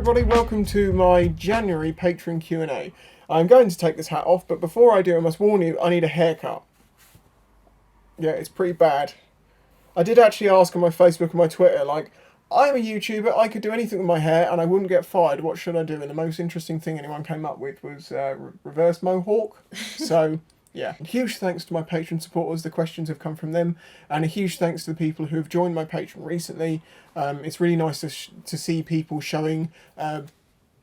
everybody, welcome to my January Patreon Q&A. I'm going to take this hat off, but before I do, I must warn you, I need a haircut. Yeah, it's pretty bad. I did actually ask on my Facebook and my Twitter, like, I'm a YouTuber, I could do anything with my hair and I wouldn't get fired, what should I do? And the most interesting thing anyone came up with was reverse mohawk. So, yeah. Huge thanks to my Patreon supporters, the questions have come from them, and a huge thanks to the people who have joined my Patreon recently. It's really nice to see people showing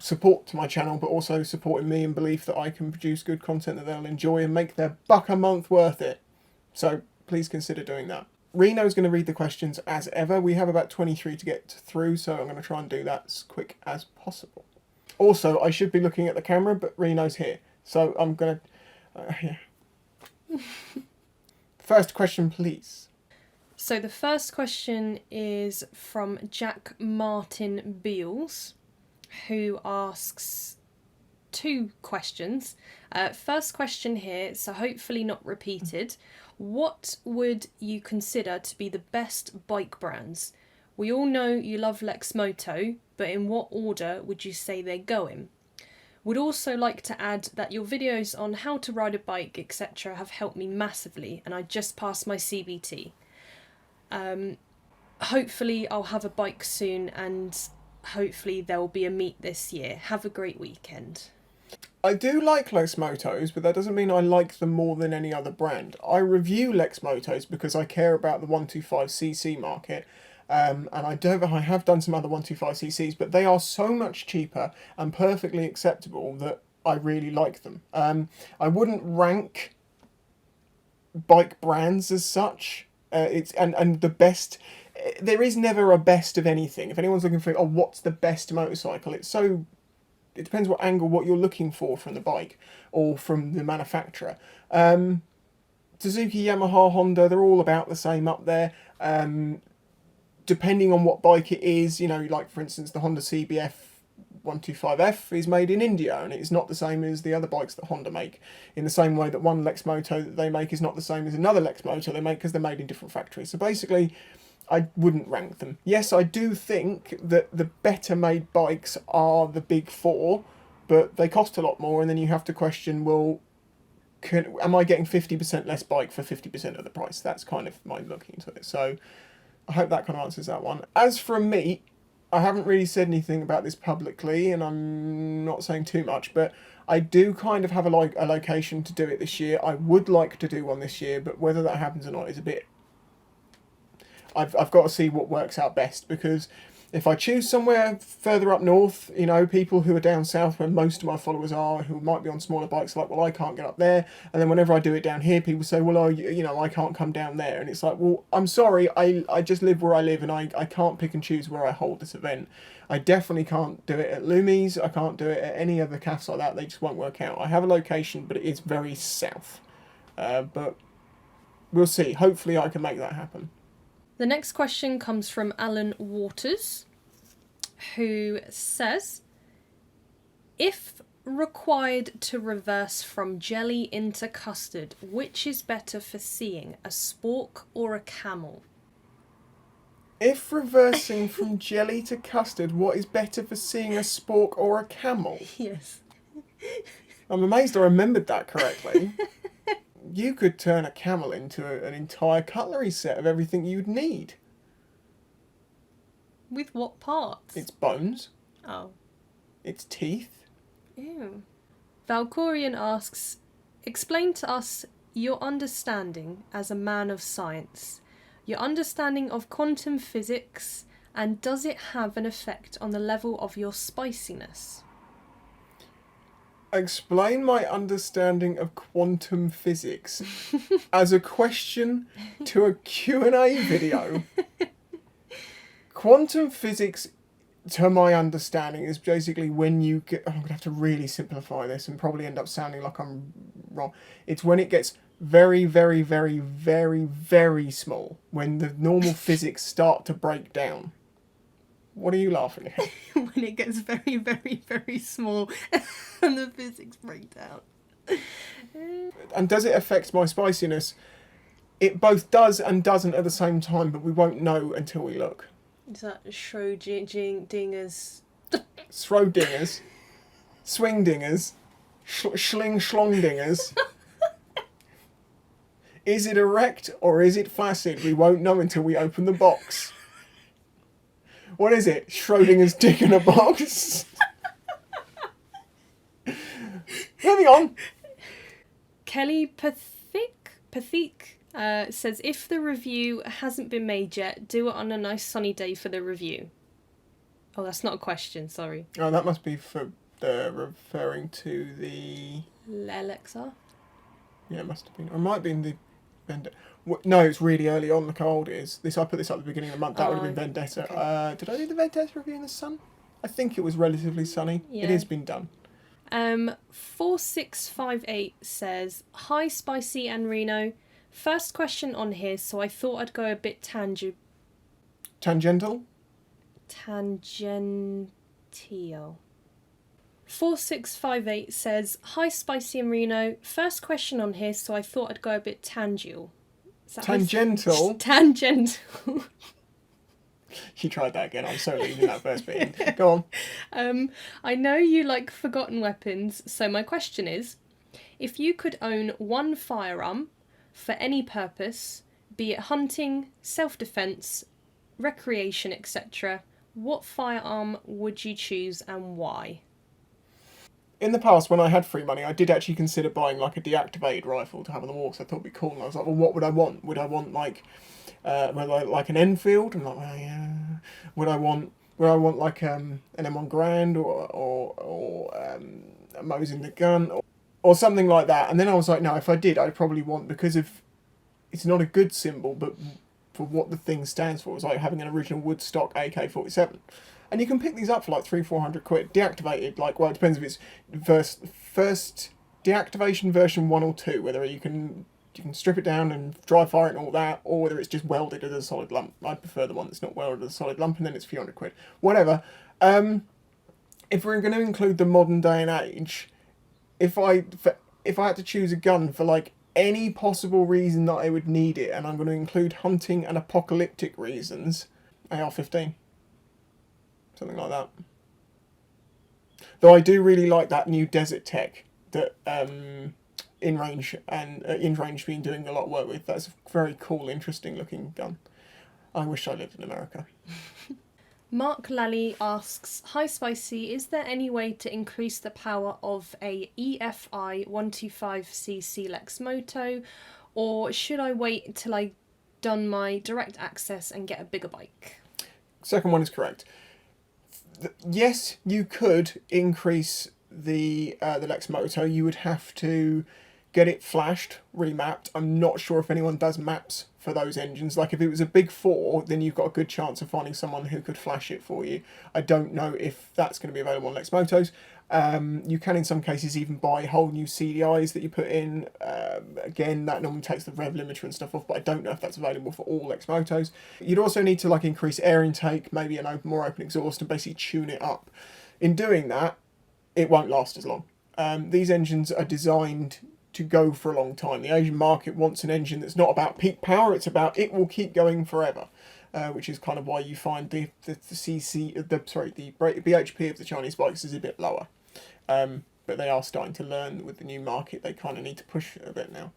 support to my channel, but also supporting me in belief that I can produce good content that they'll enjoy and make their buck a month worth it. So please consider doing that. Reno's going to read the questions as ever. We have about 23 to get through, so I'm going to try and do that as quick as possible. Also, I should be looking at the camera, but Reno's here, so I'm going to... yeah. First question, please. So the first question is from Jack Martin Beals, who asks two questions. First question here, so hopefully not repeated. What would you consider to be the best bike brands? We all know you love Lexmoto, but in what order would you say they're going? Would also like to add that your videos on how to ride a bike, etc. have helped me massively, and I just passed my CBT. Hopefully I'll have a bike soon, and hopefully there will be a meet this year. Have a great weekend. I do like Lexmotos, but that doesn't mean I like them more than any other brand. I review Lexmotos because I care about the 125cc market. And I have done some other 125cc's, but they are so much cheaper and perfectly acceptable that I really like them. I wouldn't rank bike brands as such. And the best, there is never a best of anything. If anyone's looking for, what's the best motorcycle? It depends what angle, what you're looking for from the bike or from the manufacturer. Suzuki, Yamaha, Honda, they're all about the same up there. Depending on what bike it is, like for instance the Honda CBF 125F is made in India, and it's not the same as the other bikes that Honda make, in the same way that one Lexmoto that they make is not the same as another Lexmoto they make because they're made in different factories. So basically, I wouldn't rank them. Yes, I do think that the better made bikes are the big four, but they cost a lot more, and then you have to question, well, am I getting 50% less bike for 50% of the price? That's kind of my look into it. So I hope that kind of answers that one. As for me, I haven't really said anything about this publicly, and I'm not saying too much, but I do kind of have a location to do it this year. I would like to do one this year, but whether that happens or not is a bit... I've got to see what works out best, because if I choose somewhere further up north, people who are down south where most of my followers are, who might be on smaller bikes, are like, well, I can't get up there. And then whenever I do it down here, people say, well, I can't come down there. And it's like, well, I'm sorry, I just live where I live, and I can't pick and choose where I hold this event. I definitely can't do it at Lumi's. I can't do it at any other cafes like that. They just won't work out. I have a location, but it is very south. But we'll see. Hopefully I can make that happen. The next question comes from Alan Waters, who says, if required to reverse from jelly into custard, which is better for seeing, a spork or a camel? If reversing from jelly to custard, what is better for seeing, a spork or a camel? Yes. I'm amazed I remembered that correctly. You could turn a camel into an entire cutlery set of everything you'd need. With what parts? Its bones. Oh. Its teeth. Ew. Valkorian asks, explain to us your understanding as a man of science, your understanding of quantum physics, and does it have an effect on the level of your spiciness? Explain my understanding of quantum physics as a question to a Q&A video. Quantum physics, to my understanding, is basically when you get... I'm going to have to really simplify this and probably end up sounding like I'm wrong. It's when it gets very, very, very, very, very small. When the normal physics start to break down. What are you laughing at? When it gets very, very, very small and the physics break down. And does it affect my spiciness? It both does and doesn't at the same time, but we won't know until we look. Is that Schrodinger's Schrodingers, swingdingers, schlongdingers. Is it erect or is it flaccid? We won't know until we open the box. What is it? Schrodinger's dick in a box? Moving on. Kelly Pathique says, if the review hasn't been made yet, do it on a nice sunny day for the review. Oh, that's not a question, sorry. Oh, that must be for referring to the... LXR? Yeah, it must have been. Or it might be in the... No, it's really early on, the cold is. I put this up at the beginning of the month. That would have been Vendetta. Okay. Did I do the Vendetta review in the sun? I think it was relatively sunny. Yeah. It has been done. 4658 says, hi Spicy and Reno. First question on here, so I thought I'd go a bit tangential. Tangential. 4658 says, hi Spicy and Reno. First question on here, so I thought I'd go a bit tangential. Tangential? Tangential. She tried that again. I'm so leaving that first bit in. Go on. I know you like forgotten weapons, so my question is, if you could own one firearm for any purpose, be it hunting, self-defense, recreation, etc., what firearm would you choose and why? In the past, when I had free money, I did actually consider buying like a deactivated rifle to have on the wall, so I thought it'd be cool. And I was like, well, what would I want? Would I want like an Enfield? I'm like, well, yeah. Would I want like an M1 Grand or a Mosin the gun or something like that? And then I was like, no, if I did, I'd probably want, because of it's not a good symbol, but for what the thing stands for, it's like having an original Woodstock AK-47. And you can pick these up for like £300-400 deactivated. Like, well, it depends if it's first deactivation version 1 or 2, whether you can strip it down and dry fire it and all that, or whether it's just welded as a solid lump. I prefer the one that's not welded as a solid lump, and then it's a few £100. Whatever. If we're going to include the modern day and age, if I had to choose a gun for like any possible reason that I would need it, and I'm going to include hunting and apocalyptic reasons, AR-15. Something like that. Though I do really like that new desert tech that InRange been doing a lot of work with. That's a very cool, interesting looking gun. I wish I lived in America. Mark Lally asks, hi Spicy, is there any way to increase the power of a EFI 125cc Lex Moto, or should I wait till I've done my direct access and get a bigger bike? Second one is correct. Yes, you could increase the Lex Moto. You would have to get it flashed, remapped. I'm not sure if anyone does maps for those engines. Like if it was a big 4, then you've got a good chance of finding someone who could flash it for you. I don't know if that's going to be available on Lex Motos. You can in some cases even buy whole new CDIs that you put in. Again, that normally takes the rev limiter and stuff off, but I don't know if that's available for all Lex Motos. You'd also need to like increase air intake, maybe more open exhaust, and basically tune it up. In doing that, it won't last as long. These engines are designed to go for a long time. The Asian market wants an engine that's not about peak power, it's about it will keep going forever. Which is kind of why you find the BHP of the Chinese bikes is a bit lower. But they are starting to learn with the new market, they kind of need to push it a bit now.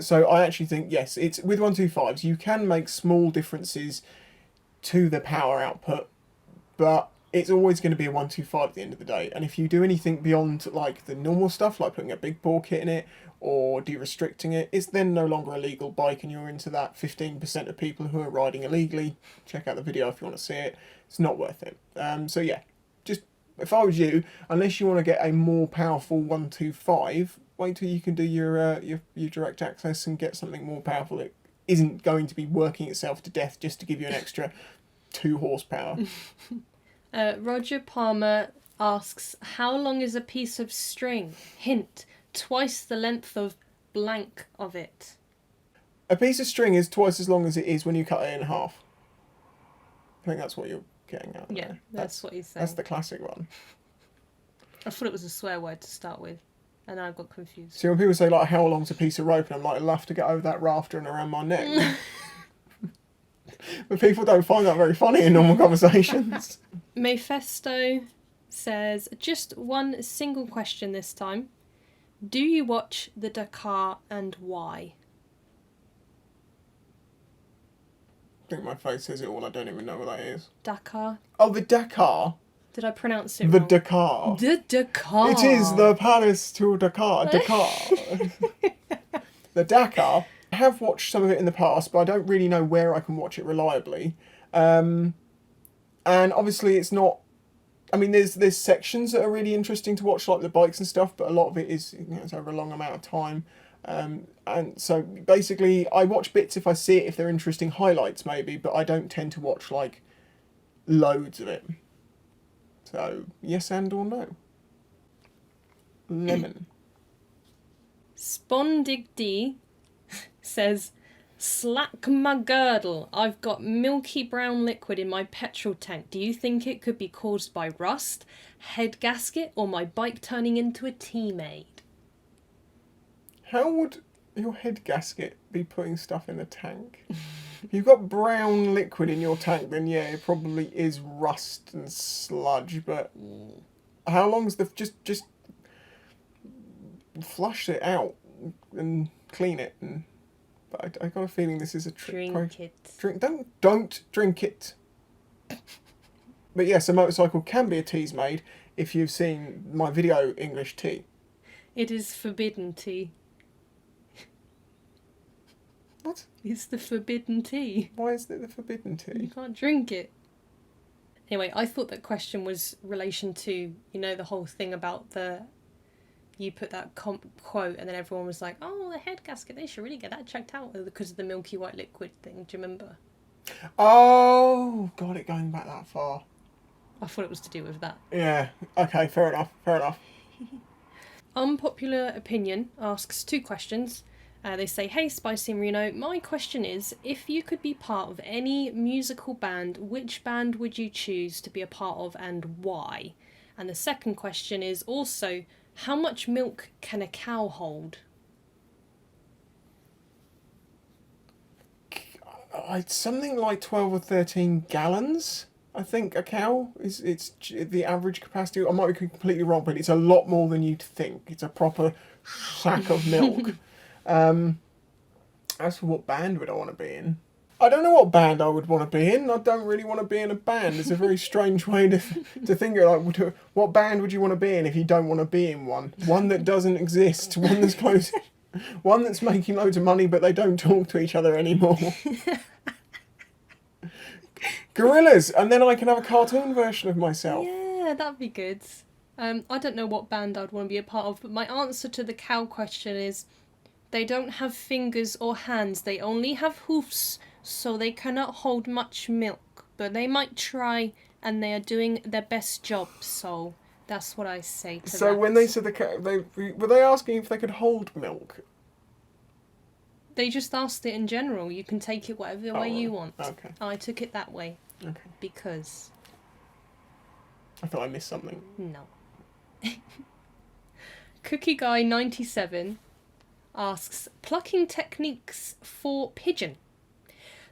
So I actually think, yes, it's with 125s, you can make small differences to the power output, but it's always going to be a 125 at the end of the day. And if you do anything beyond like the normal stuff, like putting a big bore kit in it or de-restricting it, it's then no longer a legal bike, and you're into that 15% of people who are riding illegally. Check out the video if you want to see it. It's not worth it. So yeah, just if I was you, unless you want to get a more powerful 125, wait till you can do your direct access and get something more powerful. It isn't going to be working itself to death just to give you an extra 2 horsepower. Roger Palmer asks, how long is a piece of string? Hint, twice the length of blank of it. A piece of string is twice as long as it is when you cut it in half. I think that's what you're getting at. Yeah, that's what he's saying. That's the classic one. I thought it was a swear word to start with, and I got confused. See, when people say, like, how long's a piece of rope, and I'm like, I'd love to get over that rafter and around my neck. But people don't find that very funny in normal conversations. Mephisto says, just one single question this time. Do you watch the Dakar and why? I think my face says it all. I don't even know what that is. Dakar? Oh, the Dakar. Did I pronounce it The wrong? Dakar. The Dakar. It is the Palace to Dakar. Dakar. The Dakar. I have watched some of it in the past, but I don't really know where I can watch it reliably. And obviously it's not... I mean, there's sections that are really interesting to watch, like the bikes and stuff, but a lot of it is, it's over a long amount of time. And so basically I watch bits if I see it, if they're interesting highlights maybe, but I don't tend to watch like loads of it. So yes and or no. Lemon. Spondig says, slack my girdle. I've got milky brown liquid in my petrol tank. Do you think it could be caused by rust, head gasket, or my bike turning into a T-Maid? How would your head gasket be putting stuff in the tank? If you've got brown liquid in your tank, then yeah, it probably is rust and sludge, but how long's the... Just flush it out and clean it. And but I got a feeling this is a trick. Drink it. Don't drink it. But yes, a motorcycle can be a T-Maid if you've seen my video English tea. It is forbidden tea. What? It's the forbidden tea. Why is it the forbidden tea? You can't drink it. Anyway, I thought that question was relation to, you know, the whole thing about the... You put that quote and then everyone was like, oh, the head gasket, they should really get that checked out because of the milky white liquid thing. Do you remember? Oh, got it going back that far. I thought it was to do with that. Yeah, okay, fair enough. Unpopular Opinion asks 2 questions. They say, hey, Spicy and Reno, my question is, if you could be part of any musical band, which band would you choose to be a part of and why? And the second question is also, how much milk can a cow hold? It's something like 12 or 13 gallons, I think, a cow. It's the average capacity. I might be completely wrong, but it's a lot more than you'd think. It's a proper sack of milk. As for what band would I want to be in? I don't know what band I would want to be in. I don't really want to be in a band. It's a very strange way to think of like, what band would you want to be in if you don't want to be in one? One that doesn't exist. One that's close. One that's making loads of money but they don't talk to each other anymore. Gorillas, and then I can have a cartoon version of myself. Yeah, that'd be good. I don't know what band I'd want to be a part of, but my answer to the cow question is they don't have fingers or hands. They only have hoofs, so they cannot hold much milk. But they might try, and they are doing their best job, so that's what I say to that. So when they said were they asking if they could hold milk? They just asked it in general. You can take it whatever way you want. Okay. I took it that way. Okay. Because... I thought I missed something. No. Cookie Guy 97 asks, plucking techniques for pigeon.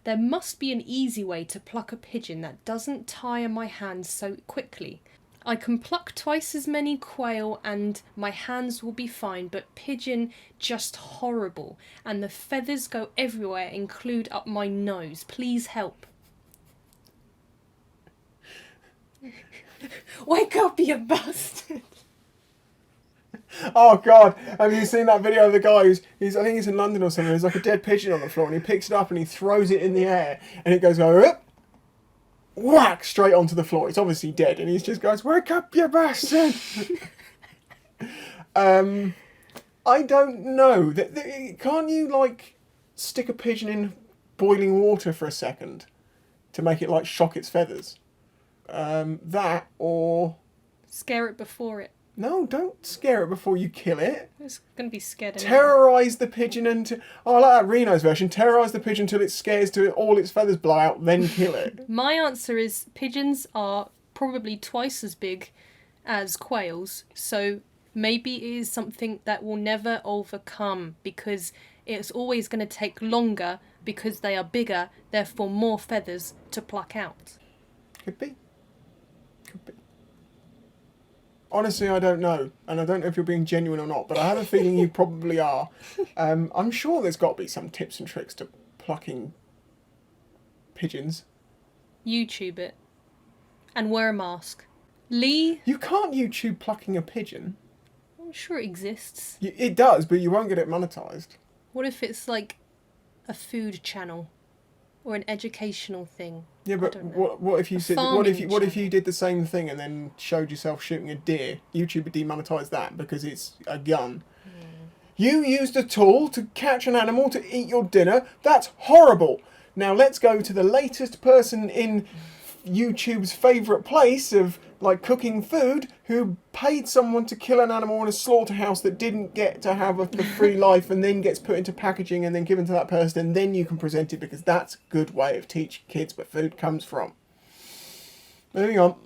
There must be an easy way to pluck a pigeon that doesn't tire my hands so quickly. I can pluck twice as many quail and my hands will be fine, but pigeon just horrible. And the feathers go everywhere, include up my nose. Please help. Wake up, you bastard! Oh God! Have you seen that video of the guy who's I think he's in London or something? There's like a dead pigeon on the floor, and he picks it up and he throws it in the air, and it goes whack straight onto the floor. It's obviously dead, and he just goes, "Wake up, you bastard!" I don't know. Can't you like stick a pigeon in boiling water for a second to make it like shock its feathers? That or scare it before it. No, don't scare it before you kill it. It's going to be scared anyway. Terrorise the pigeon until... Oh, I like that Reno's version. Terrorise the pigeon till it scares to all its feathers blow out, then kill it. My answer is pigeons are probably twice as big as quails, so maybe it is something that will never overcome because it's always going to take longer because they are bigger, therefore more feathers to pluck out? Could be. Could be. Honestly, I don't know, and I don't know if you're being genuine or not, but I have a feeling you probably are. I'm sure there's got to be some tips and tricks to plucking pigeons. YouTube it. And wear a mask. Lee? You can't YouTube plucking a pigeon. I'm sure it exists. It does, but you won't get it monetized. What if it's like a food channel or an educational thing? Yeah, but what if you said what if you did the same thing and then showed yourself shooting a deer? YouTube would demonetize that because it's a gun. You used a tool to catch an animal to eat your dinner. That's horrible. Now let's go to the latest person in YouTube's favourite place of like cooking food who paid someone to kill an animal in a slaughterhouse that didn't get to have the free life and then gets put into packaging and then given to that person, and then you can present it because that's a good way of teaching kids where food comes from. Moving on.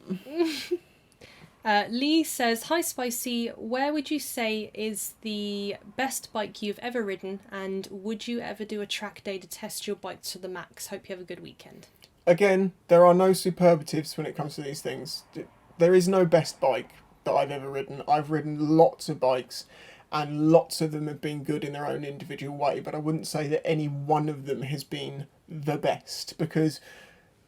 Lee says, "Hi Spicy, where would you say is the best bike you've ever ridden, and would you ever do a track day to test your bike to the max? Hope you have a good weekend." Again, there are no superlatives when it comes to these things. There is no best bike that I've ever ridden. I've ridden lots of bikes, and lots of them have been good in their own individual way, but I wouldn't say that any one of them has been the best, because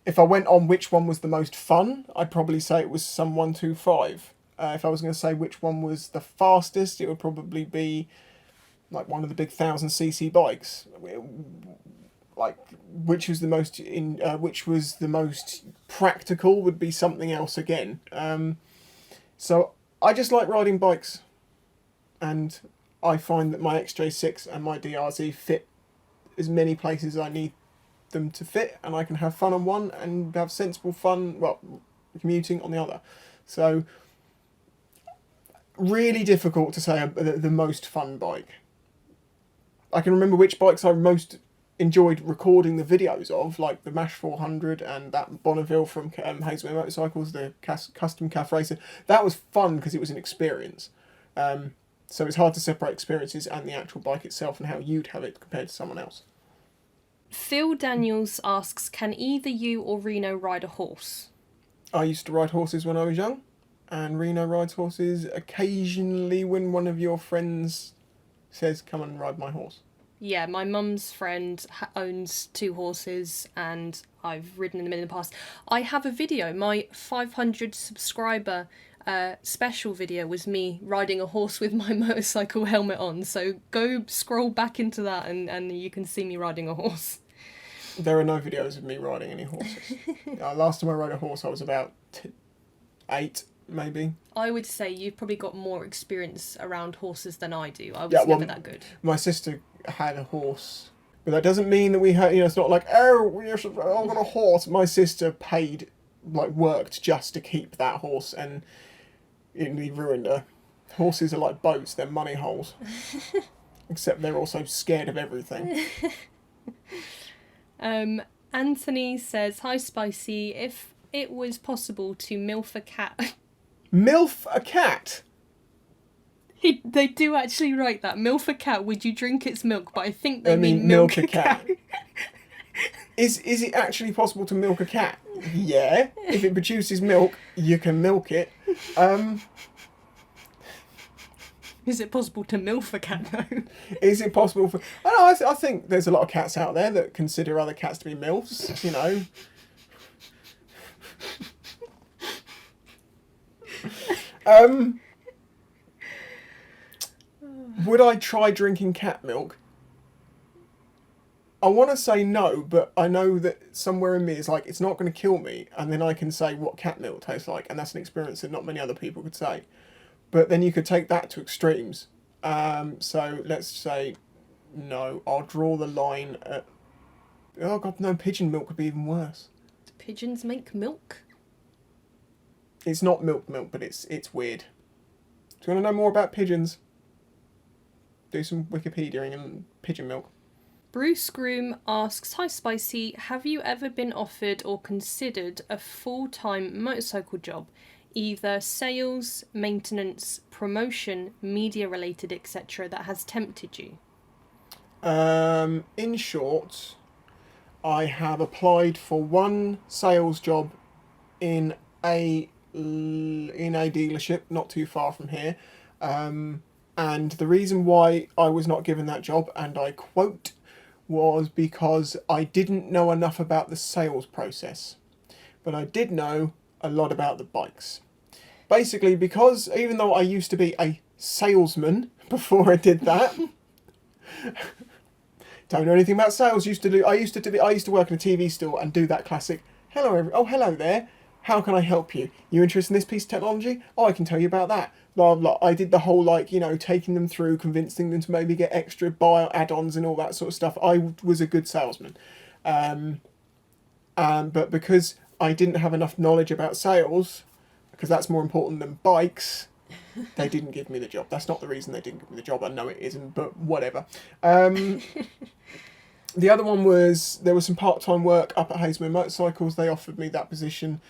if I went on which one was the most fun, I'd probably say it was some 125. If I was going to say which one was the fastest, it would probably be like one of the big 1000cc bikes. Like which was the most practical would be something else again. So I just like riding bikes, and I find that my XJ6 and my DRZ fit as many places as I need them to fit, and I can have fun on one and have sensible fun, commuting on the other. So really difficult to say the most fun bike. I can remember which bikes I most enjoyed recording the videos of, like the Mash 400 and that Bonneville from Haslemere Motorcycles, the custom calf racer. That was fun because it was an experience. So it's hard to separate experiences and the actual bike itself and how you'd have it compared to someone else. Phil Daniels asks, "Can either you or Reno ride a horse?" I used to ride horses when I was young, and Reno rides horses occasionally when one of your friends says, "Come and ride my horse." Yeah, my mum's friend owns 2 horses, and I've ridden them in the past. I have a video, my 500 subscriber special video was me riding a horse with my motorcycle helmet on, so go scroll back into that and you can see me riding a horse. There are no videos of me riding any horses. Last time I rode a horse I was about 8, maybe. I would say you've probably got more experience around horses than I do. I was never that good. My sister had a horse, but that doesn't mean that we had, it's not like, I've got a horse. My sister worked just to keep that horse, and it nearly ruined her. Horses are like boats, they're money holes. Except they're also scared of everything. Anthony says, "Hi Spicy, if it was possible to MILF a cat..." MILF a cat? They do actually write that. "MILF a cat, would you drink its milk?" But I think they mean milk a cat. Is it actually possible to milk a cat? Yeah. If it produces milk, you can milk it. Is it possible to MILF a cat though? Is it possible for... I think there's a lot of cats out there that consider other cats to be MILFs, you know. Would I try drinking cat milk? I want to say no, but I know that somewhere in me is like, it's not going to kill me, and then I can say what cat milk tastes like, and that's an experience that not many other people could say. But then you could take that to extremes. So let's say no. I'll draw the line at... Oh god, no, pigeon milk would be even worse. Do pigeons make milk? It's not milk, but it's weird. Do you want to know more about pigeons? Do some Wikipedia and pigeon milk. Bruce Groom asks, "Hi Spicy, have you ever been offered or considered a full-time motorcycle job? Either sales, maintenance, promotion, media related, etc. that has tempted you?" In short, I have applied for one sales job in a dealership not too far from here, and the reason why I was not given that job, and I quote, was because I didn't know enough about the sales process, but I did know a lot about the bikes. Basically, because even though I used to be a salesman before I did that, don't know anything about sales. I used to work in a TV store and do that classic, hello there. How can I help you? You interested in this piece of technology? Oh, I can tell you about that. Blah, blah. I did the whole, taking them through, convincing them to maybe get extra buy add-ons and all that sort of stuff. I was a good salesman. But because I didn't have enough knowledge about sales, because that's more important than bikes, they didn't give me the job. That's not the reason they didn't give me the job. I know it isn't, but whatever. The other one was, there was some part-time work up at Haslemere Motorcycles. They offered me that position,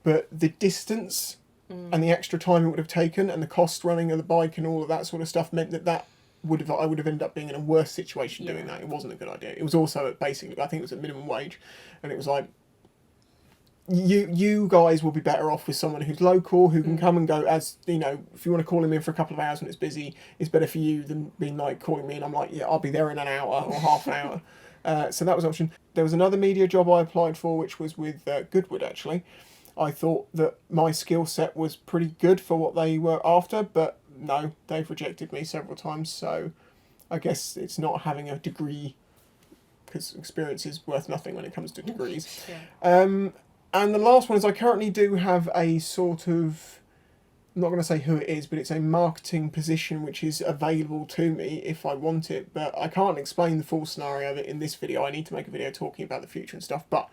but the distance and the extra time it would have taken and the cost running of the bike and all of that sort of stuff meant that I would have ended up being in a worse situation doing that. It wasn't a good idea. It was also basically, I think it was at minimum wage, and it was like, you guys will be better off with someone who's local, who can come and go, as if you want to call him in for a couple of hours when it's busy, it's better for you than being like calling me and I'm like, yeah, I'll be there in an hour or half an hour. So that was an option. There was another media job I applied for, which was with Goodwood, actually. I thought that my skill set was pretty good for what they were after, but no, they've rejected me several times, so I guess it's not having a degree, because experience is worth nothing when it comes to degrees. And the last one is I currently do have a sort of, I'm not going to say who it is, but it's a marketing position which is available to me if I want it, but I can't explain the full scenario of it in this video. I need to make a video talking about the future and stuff, but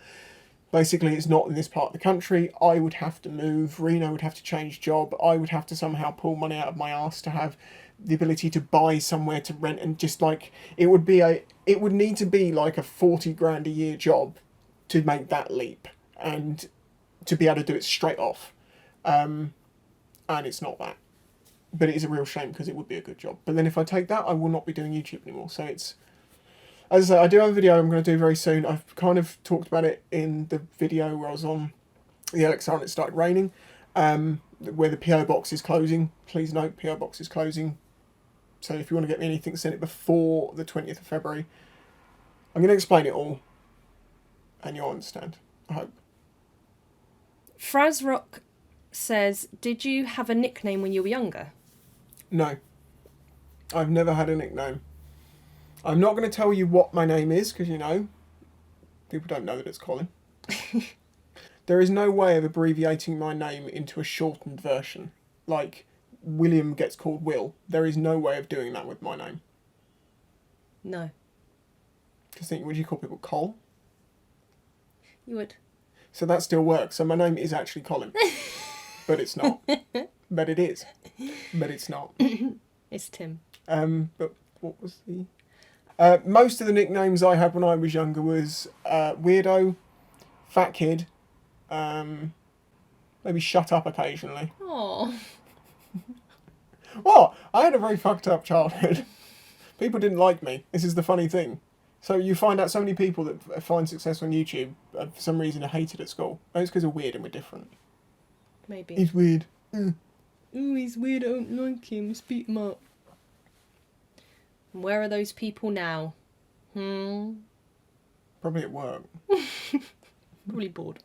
basically it's not in this part of the country. I would have to move, Reno would have to change job, I would have to somehow pull money out of my arse to have the ability to buy somewhere to rent, and just like, it would need to be like a 40 grand a year job to make that leap and to be able to do it straight off. And it's not that. But it is a real shame because it would be a good job. But then if I take that, I will not be doing YouTube anymore. So it's, as I say, I do have a video I'm going to do very soon. I've kind of talked about it in the video where I was on the LXR and it started raining, where the PO box is closing. Please note, PO box is closing. So if you want to get me anything, send it before the 20th of February. I'm going to explain it all, and you'll understand, I hope. RHOK says, did you have a nickname when you were younger? No. I've never had a nickname. I'm not going to tell you what my name is, because, people don't know that it's Colin. There is no way of abbreviating my name into a shortened version. Like, William gets called Will. There is no way of doing that with my name. No. Because would you call people Col? You would. So that still works. So my name is actually Colin. But it's not. But it is. But it's not. It's Tim. But what was the... most of the nicknames I had when I was younger was Weirdo, Fat Kid, maybe Shut Up occasionally. Oh. Well, I had a very fucked up childhood. People didn't like me. This is the funny thing. So you find out so many people that find success on YouTube, for some reason, are hated at school. And it's because they're weird and we're different. Maybe. He's weird. Ooh, he's weird, I don't like him, let's beat him up. Where are those people now? Probably at work. Probably bored.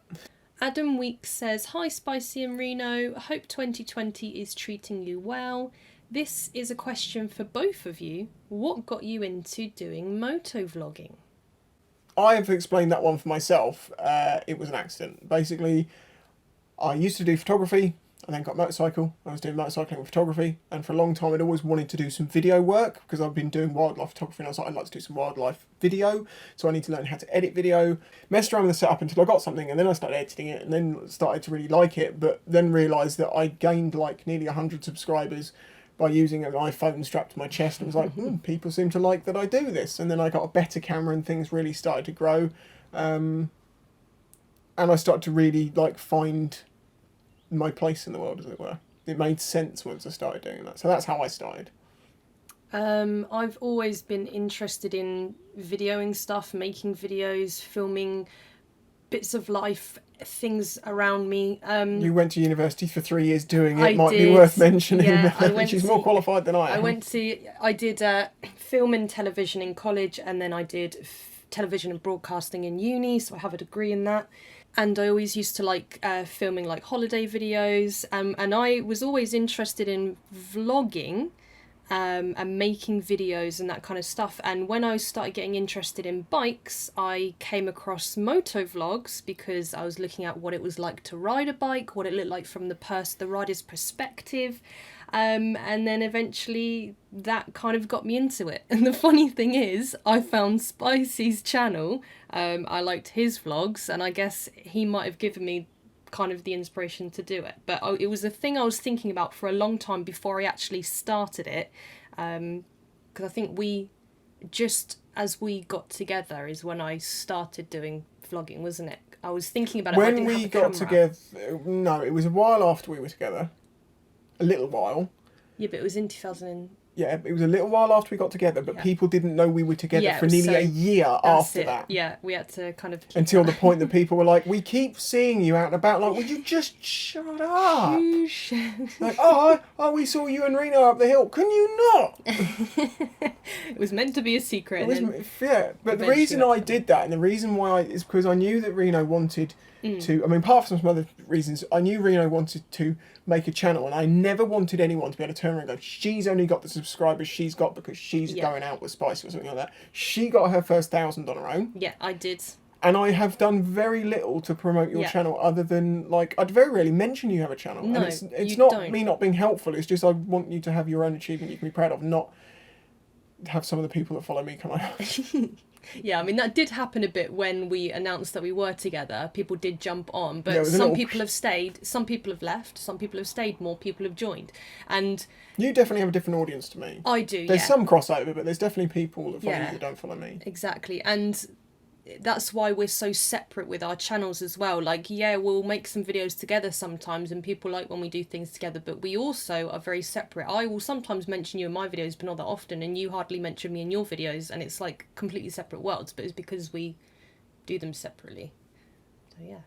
Adam Weeks says, hi Spicy and Reno, hope 2020 is treating you well. This is a question for both of you. What got you into doing motovlogging? I have explained that one for myself. It was an accident. Basically, I used to do photography. I then got a motorcycle. I was doing motorcycling with photography, and for a long time I'd always wanted to do some video work because I've been doing wildlife photography, and I was like, I'd like to do some wildlife video, so I need to learn how to edit video. Messed around with the setup until I got something, and then I started editing it, and then started to really like it, but then realised that I gained like nearly 100 subscribers by using an iPhone strapped to my chest, and was like, people seem to like that I do this. And then I got a better camera and things really started to grow, and I started to really like find my place in the world, as it were. It made sense once I started doing that. So that's how I started. I've always been interested in videoing stuff, making videos, filming bits of life, things around me. You went to university for 3 years doing it. I Might be did, worth mentioning. yeah, That. She's more qualified than I am. I did film and television in college, and then I did television and broadcasting in uni, so I have a degree in that. And I always used to like filming like holiday videos, and I was always interested in vlogging. And making videos and that kind of stuff. And when I started getting interested in bikes, I came across moto vlogs because I was looking at what it was like to ride a bike, what it looked like from the rider's perspective. And then eventually that kind of got me into it. And the funny thing is, I found Spicy's channel. I liked his vlogs, and I guess he might have given me kind of the inspiration to do it, but it was a thing I was thinking about for a long time before I actually started it, because I think just as we got together is when I started doing vlogging, wasn't it? I was thinking about it when we got together. No, it was a while after we were together, a little while. Yeah, but it was in 2000. Yeah, it was a little while after we got together, but people didn't know we were together for nearly a year after that. Yeah, we had to kind of... Until the point that people were like, we keep seeing you out and about, like, would you just shut up? Like, we saw you and Reno up the hill. Can you not? It was meant to be a secret. But the reason I did that, and the reason why is because I knew that Reno wanted to, I mean, apart from some other reasons, I knew Reno wanted to make a channel, and I never wanted anyone to be able to turn around and go, she's only got the subscribers she's got because she's going out with Spice or something like that. She got her first 1,000 on her own. Yeah, I did. And I have done very little to promote your channel, other than, like, I'd very rarely mention you have a channel. No, and it's not me not being helpful, it's just I want you to have your own achievement you can be proud of, not have some of the people that follow me come out. Yeah, I mean, that did happen a bit when we announced that we were together. People did jump on, but some people have stayed, some people have left, some people have stayed, more people have joined. And you definitely have a different audience to me. I do, There's some crossover, but there's definitely people that follow you that don't follow me. Exactly. And that's why we're so separate with our channels as well. Like, yeah, we'll make some videos together sometimes, and people like when we do things together, but we also are very separate. I will sometimes mention you in my videos, but not that often, and you hardly mention me in your videos, and it's like completely separate worlds, but it's because we do them separately. So yeah.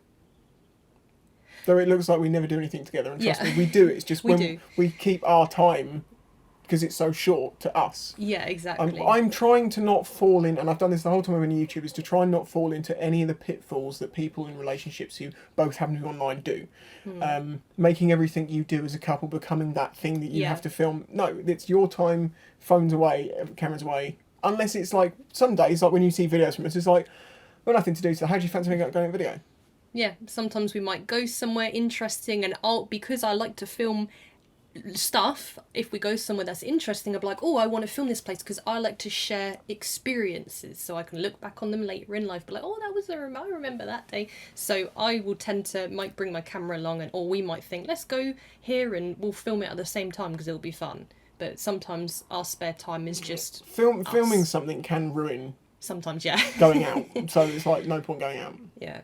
Though it looks like we never do anything together, and trust me, we do. It's just when we keep our time, because it's so short to us. Yeah, exactly. I'm trying to not fall in, and I've done this the whole time I've been on YouTube, is to try and not fall into any of the pitfalls that people in relationships who both happen to be online do. Making everything you do as a couple becoming that thing that you have to film. No, it's your time, phones away, cameras away. Unless it's like, some days, like when you see videos from us, it's like, well, nothing to do, so how do you fancy going in video? Yeah, sometimes we might go somewhere interesting, and because I like to film stuff, if we go somewhere that's interesting, I'll be like, oh, I want to film this place, because I like to share experiences so I can look back on them later in life, be like, oh, I remember that day. So I will might bring my camera along, or we might think, let's go here and we'll film it at the same time because it'll be fun. But sometimes our spare time is just filming something can ruin sometimes going out, so it's like no point going out. Yeah.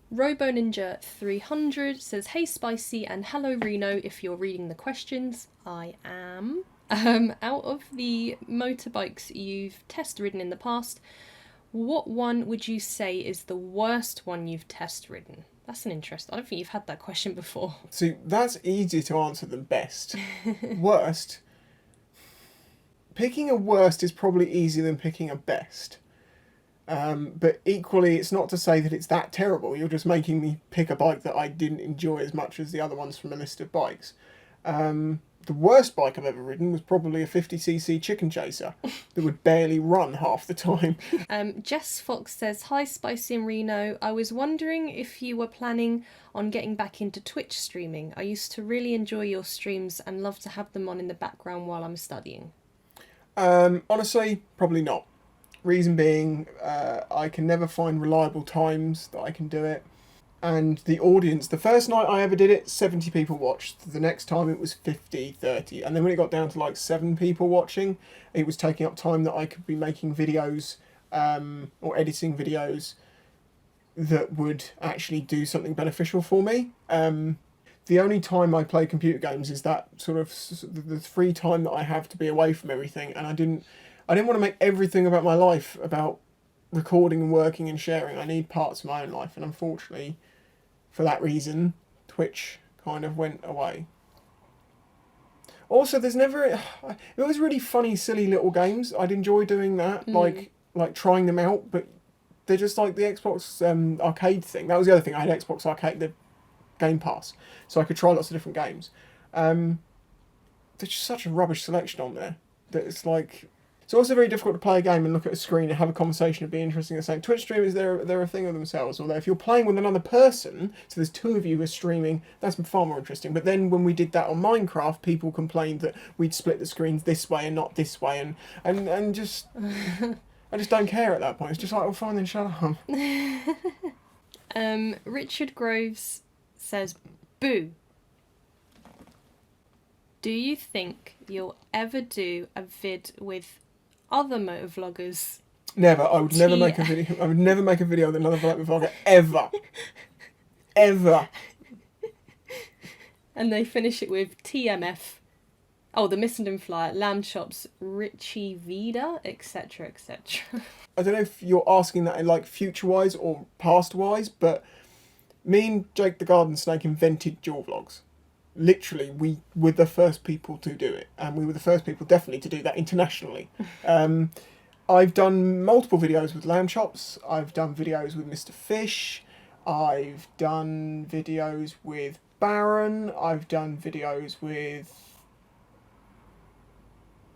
Robo Ninja 300 says, hey Spicy and hello Reno, if you're reading the questions, I am. Out of the motorbikes you've test ridden in the past, what one would you say is the worst one you've test ridden? That's an interest. I don't think you've had that question before. See, that's easier to answer than best. Worst. Picking a worst is probably easier than picking a best. But equally, it's not to say that it's that terrible. You're just making me pick a bike that I didn't enjoy as much as the other ones from a list of bikes. The worst bike I've ever ridden was probably a 50cc chicken chaser that would barely run half the time. Jess Fox says, hi Spicy and Reno. I was wondering if you were planning on getting back into Twitch streaming. I used to really enjoy your streams and love to have them on in the background while I'm studying. Honestly, probably not. Reason being, I can never find reliable times that I can do it. And the audience, the first night I ever did it, 70 people watched. The next time it was 50, 30. And then when it got down to like 7 people watching, it was taking up time that I could be making videos or editing videos that would actually do something beneficial for me. the only time I play computer games is that sort of the free time that I have to be away from everything, and I didn't want to make everything about my life about recording and working and sharing. I need parts of my own life, and unfortunately, for that reason, Twitch kind of went away. Also, there's never... It was really funny, silly little games. I'd enjoy doing that, like trying them out, but they're just like the Xbox arcade thing. That was the other thing. I had Xbox Arcade, the Game Pass, so I could try lots of different games. There's just such a rubbish selection on there that it's like... It's also very difficult to play a game and look at a screen and have a conversation and be interesting. The same. Twitch streamers, they're a thing of themselves. Although if you're playing with another person, so there's two of you who are streaming, that's far more interesting. But then when we did that on Minecraft, people complained that we'd split the screens this way and not this way, and just I just don't care at that point. It's just like, oh, fine then, shut up. Richard Groves says, "Boo. Do you think you'll ever do a vid with other motovloggers?" Never. I would never make a video. I would never make a video with another vlogger ever. Ever. And they finish it with TMF. Oh, the Missenden Flyer, Lamb Chops, Richie Vida, etc., etc. I don't know if you're asking that in like future-wise or past-wise, but me and Jake the Garden Snake invented dual vlogs. Literally, we were the first people to do it, and we were the first people definitely to do that internationally. I've done multiple videos with Lamb Chops. I've done videos with Mr. Fish. I've done videos with Baron. I've done videos with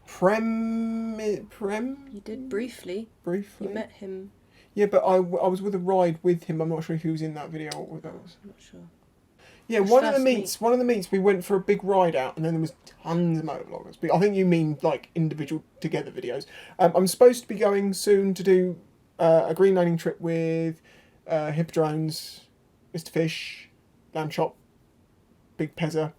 Prem. You did briefly. Briefly. You met him. Yeah, but I was with a ride with him. I'm not sure if he was in that video or what that was. I'm not sure. Yeah, one of the meets we went for a big ride out, and then there was tons of motovloggers. But I think you mean like individual together videos. I'm supposed to be going soon to do a green laning trip with Hippodrones, Mr. Fish, Lamb Chop, Big Pezza.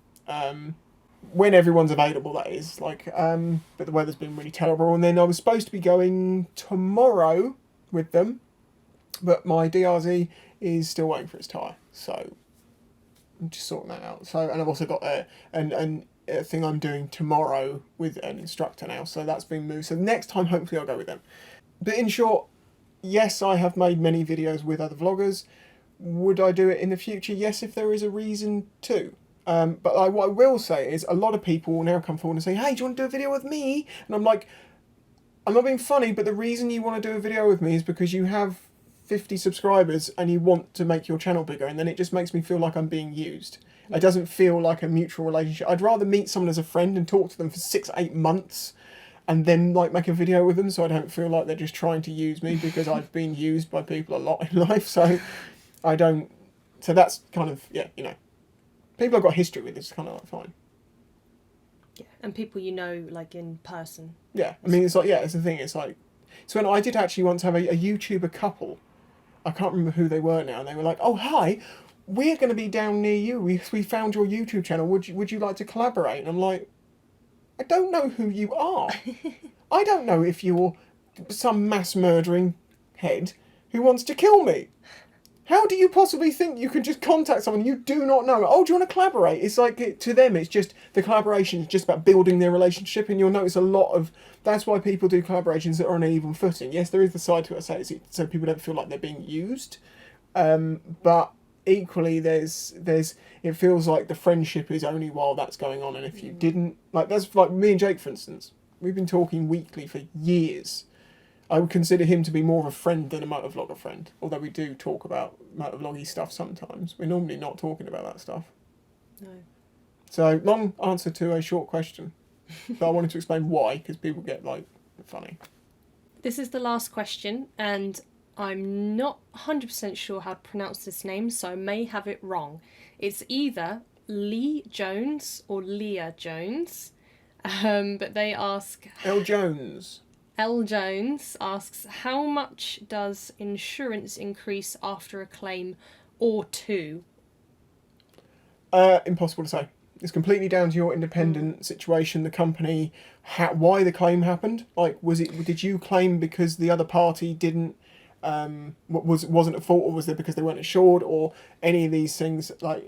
When everyone's available, that is. Like, but the weather's been really terrible. And then I was supposed to be going tomorrow with them, but my DRZ is still waiting for its tyre, so I'm just sorting that out. So, and I've also got a thing I'm doing tomorrow with an instructor now, so that's been moved. So next time, hopefully, I'll go with them. But in short, yes, I have made many videos with other vloggers. Would I do it in the future? Yes, if there is a reason to. But what I will say is a lot of people will now come forward and say, "Hey, do you want to do a video with me?" And I'm like, I'm not being funny, but the reason you want to do a video with me is because you have 50 subscribers and you want to make your channel bigger, and then it just makes me feel like I'm being used. It doesn't feel like a mutual relationship. I'd rather meet someone as a friend and talk to them for 6-8 months and then like make a video with them, so I don't feel like they're just trying to use me, because I've been used by people a lot in life, so I don't... So that's kind of, yeah, you know. People I've got history with, it's kind of like fine. Yeah, and people you know, like in person. Yeah, I mean, it's like, yeah, it's the thing, it's like... So when I did actually once have a YouTuber couple, I can't remember who they were now, and they were like, "Oh, hi, we're going to be down near you. We found your YouTube channel. Would you like to collaborate?" And I'm like, I don't know who you are. I don't know if you're some mass murdering head who wants to kill me. How do you possibly think you can just contact someone you do not know? "Oh, do you want to collaborate?" It's like, to them, it's just, the collaboration is just about building their relationship, and you'll notice a lot of, that's why people do collaborations that are on an even footing. Yes, there is the side to it, so people don't feel like they're being used, but equally there's it feels like the friendship is only while that's going on, and if you didn't, like, that's like me and Jake, for instance. We've been talking weekly for years. I would consider him to be more of a friend than a motovlogger friend, although we do talk about motovloggy stuff sometimes. We're normally not talking about that stuff. No. So, long answer to a short question. But I wanted to explain why, because people get, like, funny. This is the last question, and I'm not 100% sure how to pronounce this name, so I may have it wrong. It's either Lee Jones or Leah Jones, but they ask... L. Jones. L. Jones asks, how much does insurance increase after a claim or two? Impossible to say. It's completely down to your independent situation, the company, why the claim happened. Like, did you claim because the other party didn't, wasn't at fault, or was it because they weren't assured, or any of these things? Like,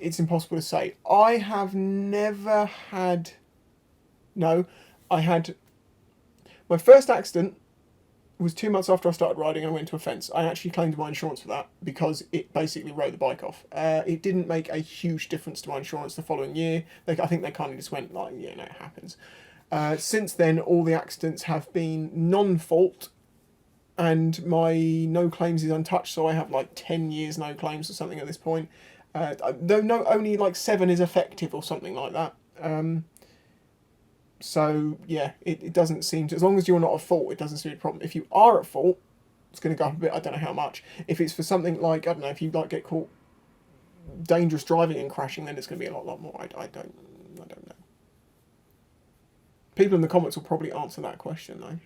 it's impossible to say. I have never had... No, I had... My first accident was 2 months after I started riding and I went into a fence. I actually claimed my insurance for that because it basically wrote the bike off. It didn't make a huge difference to my insurance the following year. I think they kind of just went like, yeah, no, it happens. Since then, all the accidents have been non-fault and my no claims is untouched, so I have like 10 years no claims or something at this point. Though only like 7 is effective or something like that. So yeah, it doesn't seem to, as long as you're not at fault, it doesn't seem to be a problem. If you are at fault, it's going to go up a bit. I don't know how much. If it's for something like, I don't know, if you like get caught dangerous driving and crashing, then it's going to be a lot more. I don't know. People in the comments will probably answer that question though.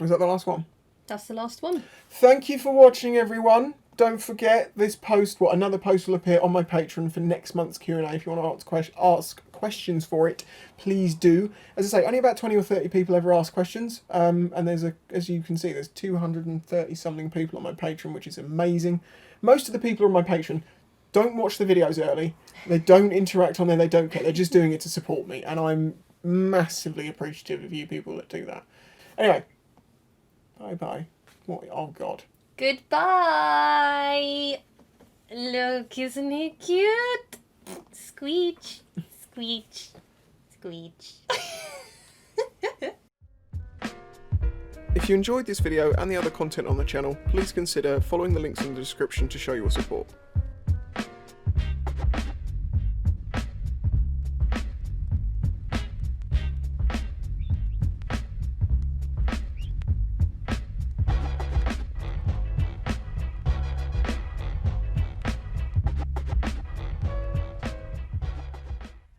Was that the last one? That's the last one. Thank you for watching, everyone. Don't forget this post. Another post will appear on my Patreon for next month's Q&A. If you want to ask questions for it, please do. As I say, only about 20 or 30 people ever ask questions. And as you can see, there's 230 something people on my Patreon, which is amazing. Most of the people on my Patreon don't watch the videos early. They don't interact on there. They don't care. They're just doing it to support me. And I'm massively appreciative of you people that do that. Anyway, bye-bye. What? Oh, God. Goodbye. Look, isn't he cute? Squeech, squeech, squeech. If you enjoyed this video and the other content on the channel, please consider following the links in the description to show your support.